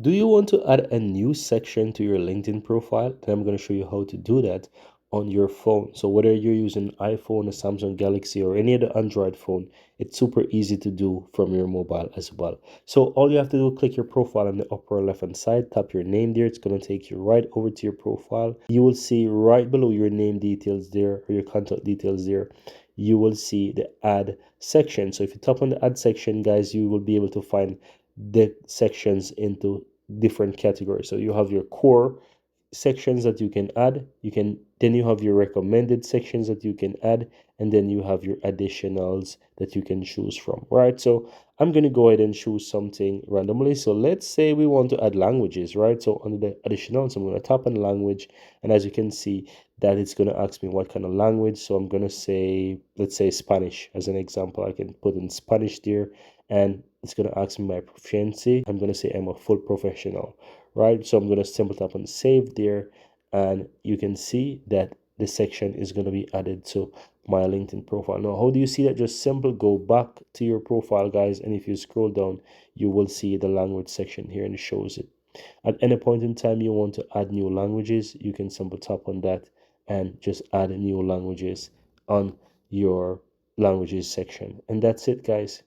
Do you want to add a new section to your LinkedIn profile? Then I'm going to show you how to do that on your phone. So whether you're using iPhone, a Samsung Galaxy, or any other Android phone, it's super easy to do from your mobile as well. So all you have to do, click your profile on the upper left hand side, tap your name there. It's going to take you right over to your profile. You will see right below your name details there, or your contact details there, you will see the add section. So if you tap on the add section, guys, you will be able to find the sections into different categories. So you have your core sections that you can add, then you have your recommended sections that you can add, and then you have your additionals that you can choose from, right? So I'm going to go ahead and choose something randomly. So let's say we want to add languages, right? So under the additionals, I'm going to tap on language, and as you can see that it's going to ask me what kind of language. So I'm going to say, let's say Spanish as an example. I can put in Spanish there, and it's going to ask me my proficiency. I'm going to say I'm a full professional, right? So I'm going to simple tap on save there, and you can see that this section is going to be added to my LinkedIn profile. Now, how do you see that? Just simple go back to your profile, guys, and if you scroll down, you will see the language section here, and it shows it. At any point in time you want to add new languages, you can simple tap on that and just add new languages on your languages section. And that's it, guys.